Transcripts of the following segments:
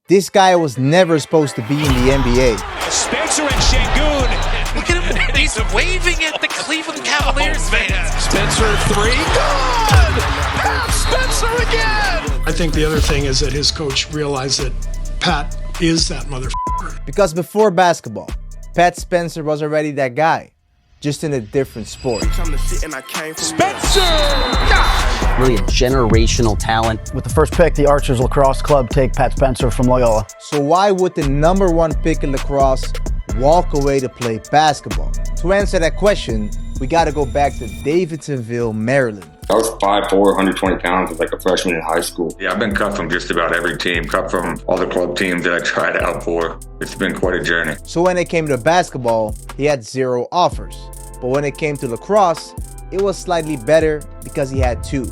This guy was never supposed to be in the NBA. Spencer and Şengün. Look at him. He's waving at the Cleveland Cavaliers fans. Spencer three. Good! Pat Spencer again! I think the other thing is that his coach realized that Pat is that motherfucker. Because before basketball, Pat Spencer was already that guy, just in a different sport. Spencer! Really a generational talent. With the first pick, the Archers Lacrosse Club take Pat Spencer from Loyola. So why would the #1 pick in lacrosse walk away to play basketball? To answer that question, we got to go back to Davidsonville, Maryland. I was 5'4", 120 pounds as like a freshman in high school. Yeah, I've been cut from just about every team, cut from all the club teams that I tried out for. It's been quite a journey. So when it came to basketball, he had 0 offers. But when it came to lacrosse, it was slightly better because he had 2.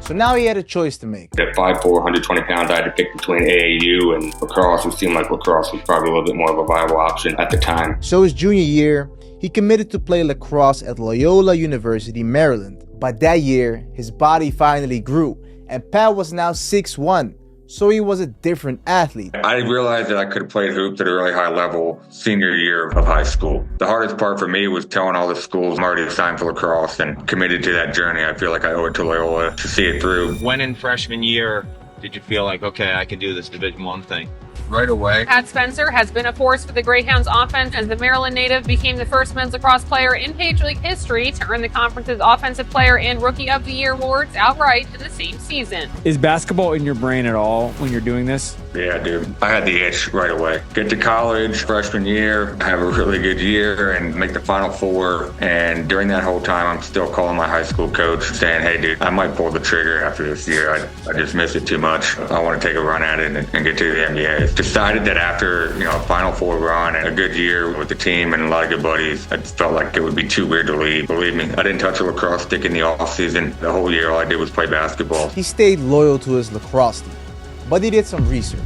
So now he had a choice to make. At 5'4", 120 pounds, I had to pick between AAU and lacrosse. It seemed like lacrosse was probably a little bit more of a viable option at the time. So his junior year, he committed to play lacrosse at Loyola University, Maryland. But that year, his body finally grew, and Pat was now 6'1", so he was a different athlete. I realized that I could have played hoops at a really high level senior year of high school. The hardest part for me was telling all the schools I'm already signed for lacrosse and committed to that journey. I feel like I owe it to Loyola to see it through. When in freshman year did you feel like, okay, I can do this Division I thing? Right away. Pat Spencer has been a force for the Greyhounds offense as the Maryland native became the first men's lacrosse player in Patriot League history to earn the conference's Offensive Player and Rookie of the Year awards outright in the same season. Is basketball in your brain at all when you're doing this? Yeah, dude. I had the itch right away. Get to college, freshman year, have a really good year, and make the Final Four. And during that whole time, I'm still calling my high school coach saying, hey, dude, I might pull the trigger after this year. I just miss it too much. I want to take a run at it and get to the NBA. Decided that after, a Final Four run and a good year with the team and a lot of good buddies, I felt like it would be too weird to leave. Believe me, I didn't touch a lacrosse stick in the offseason. The whole year, all I did was play basketball. He stayed loyal to his lacrosse team, but he did some research,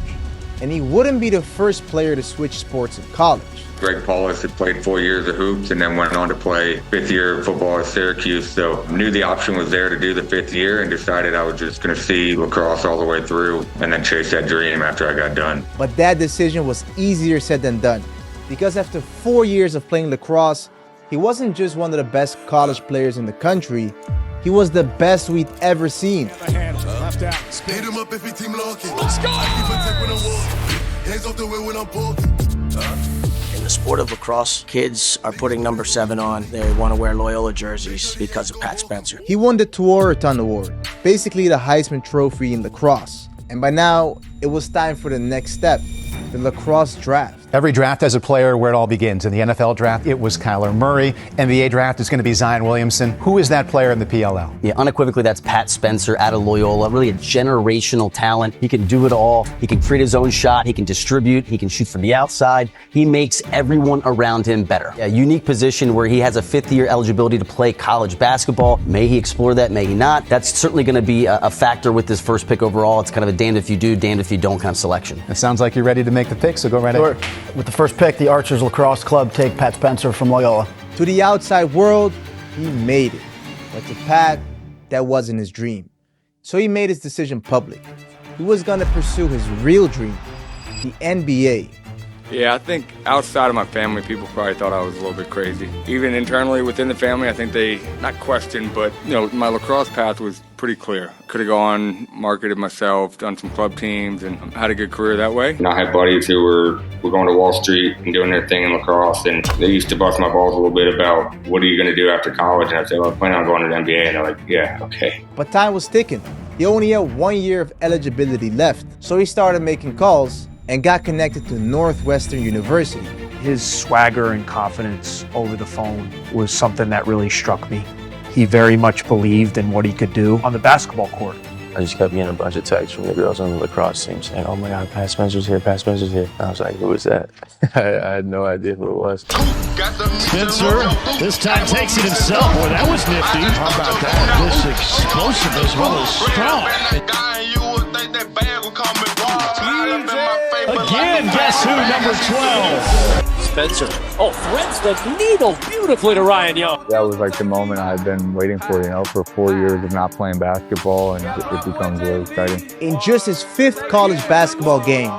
and he wouldn't be the first player to switch sports in college. Greg Paulus had played 4 years of hoops and then went on to play 5th year football at Syracuse. So knew the option was there to do the 5th year and decided I was just going to see lacrosse all the way through and then chase that dream after I got done. But that decision was easier said than done, because after 4 years of playing lacrosse, he wasn't just one of the best college players in the country, he was the best we'd ever seen. Left out. Hit him up if he team locking. Let's go! Hands off the way when I'm walking. In the sport of lacrosse, kids are putting number 7 on. They want to wear Loyola jerseys because of Pat Spencer. He won the Tualatin Award, basically the Heisman Trophy in lacrosse. And by now, it was time for the next step, the lacrosse draft. Every draft has a player where it all begins. In the NFL draft, it was Kyler Murray. NBA draft is going to be Zion Williamson. Who is that player in the PLL? Yeah, unequivocally, that's Pat Spencer out of Loyola. Really a generational talent. He can do it all. He can create his own shot. He can distribute. He can shoot from the outside. He makes everyone around him better. A unique position where he has a 5th-year eligibility to play college basketball. May he explore that? May he not? That's certainly going to be a factor with this first pick overall. It's kind of a damned if you do, damned if you don't kind of selection. It sounds like you're ready to make the pick, so go right ahead. With the first pick, the Archers Lacrosse Club take Pat Spencer from Loyola. To the outside world, he made it. But to Pat, that wasn't his dream. So he made his decision public. He was going to pursue his real dream, the NBA. Yeah, I think outside of my family, people probably thought I was a little bit crazy. Even internally within the family, I think they, not questioned, but, my lacrosse path was pretty clear. Could have gone, marketed myself, done some club teams, and had a good career that way. And I had buddies who were going to Wall Street and doing their thing in lacrosse, and they used to bust my balls a little bit about, what are you going to do after college? And I said, well, I plan on going to the NBA. And they're like, yeah, okay. But time was ticking. He only had 1 year of eligibility left, so he started making calls and got connected to Northwestern University. His swagger and confidence over the phone was something that really struck me. He very much believed in what he could do on the basketball court. I just kept getting a bunch of texts from the girls on the lacrosse team saying, oh my God, Pat Spencer's here, Pat Spencer's here. And I was like, who is that? I had no idea who it was. Spencer, this time takes it himself. Boy, that was nifty. How about that? This explosive as well as strong. Again, guess who? Number 12. Spencer. Oh, threads the needle beautifully to Ryan Young. That was like the moment I've been waiting for, for 4 years of not playing basketball, and it becomes really exciting. In just his 5th college basketball game,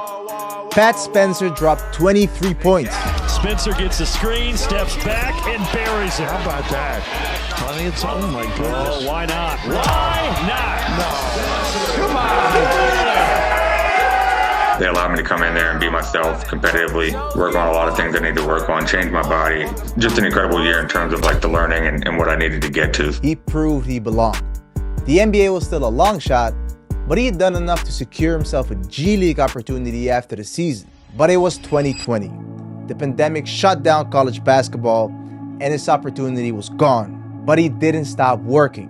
Pat Spencer dropped 23 points. Spencer gets a screen, steps back, and buries it. How about that? I mean, it's, oh my goodness. Oh, why not? Why not? No. Come on. They allowed me to come in there and be myself competitively, work on a lot of things I need to work on, change my body. Just an incredible year in terms of like the learning and what I needed to get to. He proved he belonged. The NBA was still a long shot, but he had done enough to secure himself a G League opportunity after the season. But it was 2020. The pandemic shut down college basketball, and his opportunity was gone. But he didn't stop working.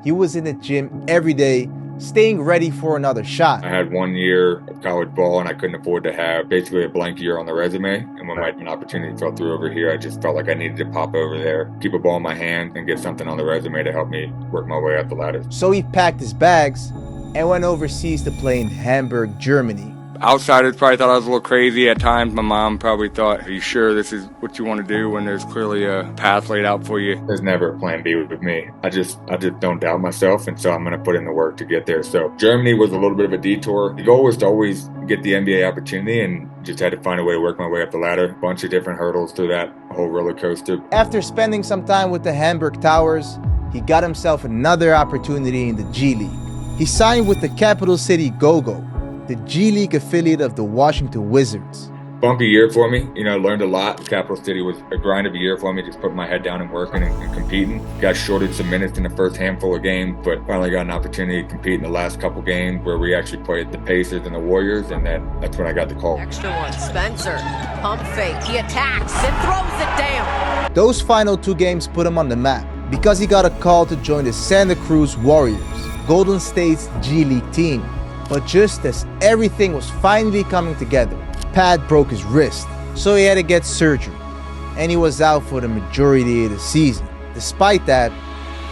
He was in the gym every day, staying ready for another shot. I had 1 year of college ball, and I couldn't afford to have basically a blank year on the resume. And when an opportunity fell through over here, I just felt like I needed to pop over there, keep a ball in my hand, and get something on the resume to help me work my way up the ladder. So he packed his bags and went overseas to play in Hamburg, Germany. Outsiders probably thought I was a little crazy at times. My mom probably thought, are you sure this is what you want to do when there's clearly a path laid out for you? There's never a plan B with me. I just don't doubt myself, and so I'm going to put in the work to get there. So Germany was a little bit of a detour. The goal was to always get the NBA opportunity, and just had to find a way to work my way up the ladder. A bunch of different hurdles through that whole roller coaster. After spending some time with the Hamburg Towers, he got himself another opportunity in the G League. He signed with the capital city Go-Go, the G League affiliate of the Washington Wizards. Bumpy year for me. I learned a lot. Capital City was a grind of a year for me, just putting my head down and working and competing. Got shorted some minutes in the first handful of games, but finally got an opportunity to compete in the last couple games where we actually played the Pacers and the Warriors, and that's when I got the call. Extra one, Spencer, pump fake, he attacks and throws it down. Those final 2 games put him on the map because he got a call to join the Santa Cruz Warriors, Golden State's G League team. But just as everything was finally coming together, Pat broke his wrist, so he had to get surgery, and he was out for the majority of the season. Despite that,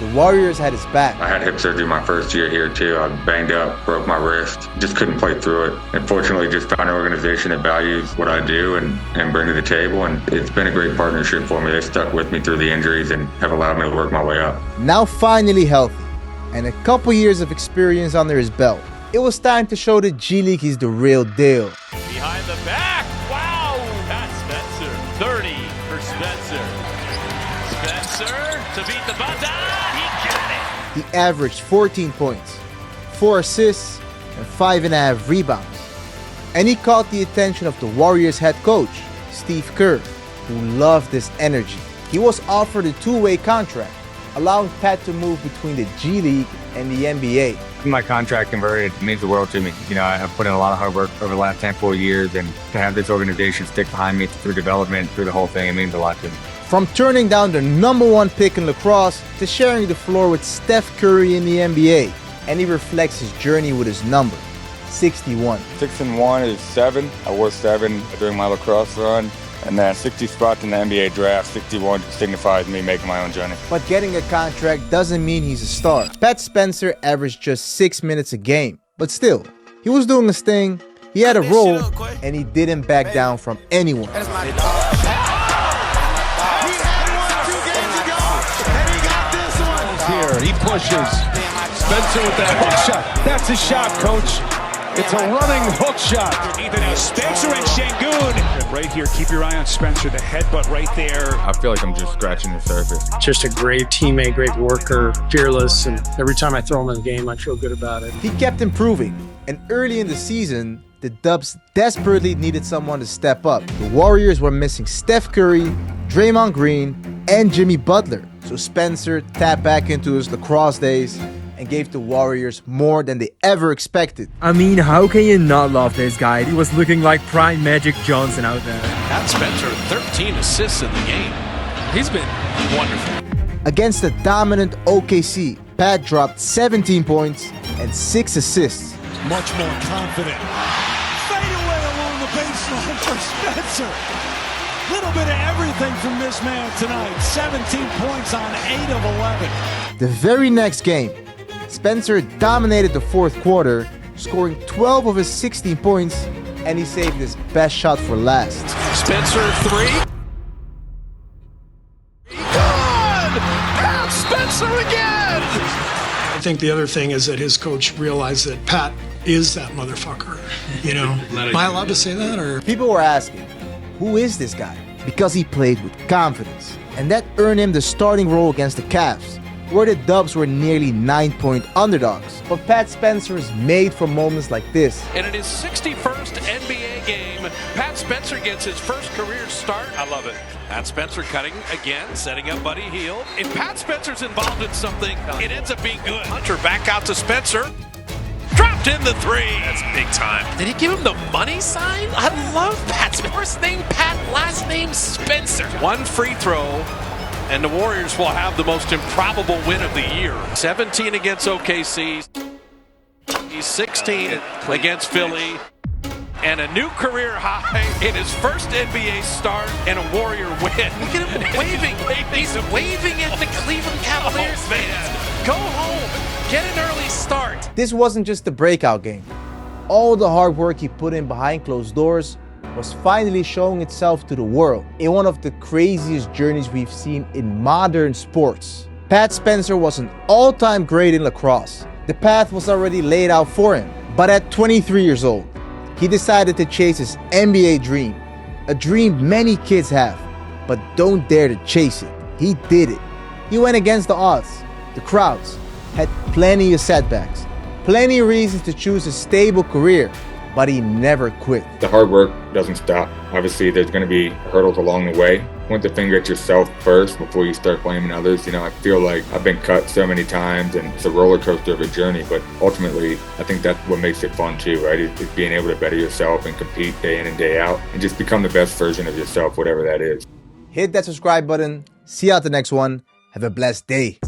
the Warriors had his back. I had hip surgery my first year here too. I banged up, broke my wrist, just couldn't play through it. And fortunately, just found an organization that values what I do and bring to the table, and it's been a great partnership for me. They stuck with me through the injuries and have allowed me to work my way up. Now finally healthy, and a couple years of experience under his belt, it was time to show the G League he's the real deal. Behind the back. Wow. Pat Spencer. 30 for Spencer. Spencer to beat the buzzer. He got it. He averaged 14 points, 4 assists, and 5.5 rebounds. And he caught the attention of the Warriors head coach, Steve Kerr, who loved this energy. He was offered a 2-way contract, allowing Pat to move between the G League and the NBA. My contract converted means the world to me. I've put in a lot of hard work over the last handful of years, and to have this organization stick behind me through development, through the whole thing, it means a lot to me. From turning down the #1 pick in lacrosse to sharing the floor with Steph Curry in the NBA, and he reflects his journey with his number, 61. 6-1 is 7. I wore 7 during my lacrosse run. And then 60 spots in the NBA draft, 61 signifies me making my own journey. But getting a contract doesn't mean he's a star. Pat Spencer averaged just 6 minutes a game. But still, he was doing his thing, he had a role, and he didn't back down from anyone. He had 1 2 games ago, and he got this one. Here, he pushes. Spencer with that hook shot. That's a shot, coach. It's a running hook shot. Ethan, Spencer and Şengün. Right here, keep your eye on Spencer. The headbutt right there. I feel like I'm just scratching the surface. Just a great teammate, great worker, fearless, and every time I throw him in the game, I feel good about it. He kept improving, and early in the season, the Dubs desperately needed someone to step up. The Warriors were missing Steph Curry, Draymond Green, and Jimmy Butler. So Spencer tapped back into his lacrosse days and gave the Warriors more than they ever expected. I mean, how can you not love this guy? He was looking like prime Magic Johnson out there. Pat Spencer, 13 assists in the game. He's been wonderful. Against the dominant OKC, Pat dropped 17 points and 6 assists. Much more confident. Fade away along the baseline for Spencer. Little bit of everything from this man tonight. 17 points on 8 of 11. The very next game, Spencer dominated the fourth quarter, scoring 12 of his 16 points, and he saved his best shot for last. Spencer 3. Good! Pat Spencer again! I think the other thing is that his coach realized that Pat is that motherfucker. You know, am I allowed to say that? Or People were asking, who is this guy? Because he played with confidence. And that earned him the starting role against the Cavs, where the Dubs were nearly 9-point underdogs. But Pat Spencer is made for moments like this. And in his 61st NBA game, Pat Spencer gets his first career start. I love it. Pat Spencer cutting again, setting up Buddy Hield. If Pat Spencer's involved in something, it ends up being good. Hunter back out to Spencer. Dropped in the three. That's big time. Did he give him the money sign? I love Pat Spencer. First name Pat, last name Spencer. One free throw, and the Warriors will have the most improbable win of the year. 17 against OKC. He's 16 against Philly. And a new career high in his first NBA start and a Warrior win. Look at him waving. He's waving at the Cleveland Cavaliers fans. Go home. Get an early start. This wasn't just the breakout game. All the hard work he put in behind closed doors was finally showing itself to the world in one of the craziest journeys we've seen in modern sports. Pat Spencer was an all-time great in lacrosse. The path was already laid out for him. But at 23 years old, he decided to chase his NBA dream. A dream many kids have, but don't dare to chase it. He did it. He went against the odds, the crowds, had plenty of setbacks, plenty of reasons to choose a stable career, but he never quit. The hard work doesn't stop. Obviously, there's going to be hurdles along the way. Point the finger at yourself first before you start blaming others. You know, I feel like I've been cut so many times and it's a roller coaster of a journey, but ultimately, I think that's what makes it fun too, right? It's being able to better yourself and compete day in and day out and just become the best version of yourself, whatever that is. Hit that subscribe button. See you at the next one. Have a blessed day.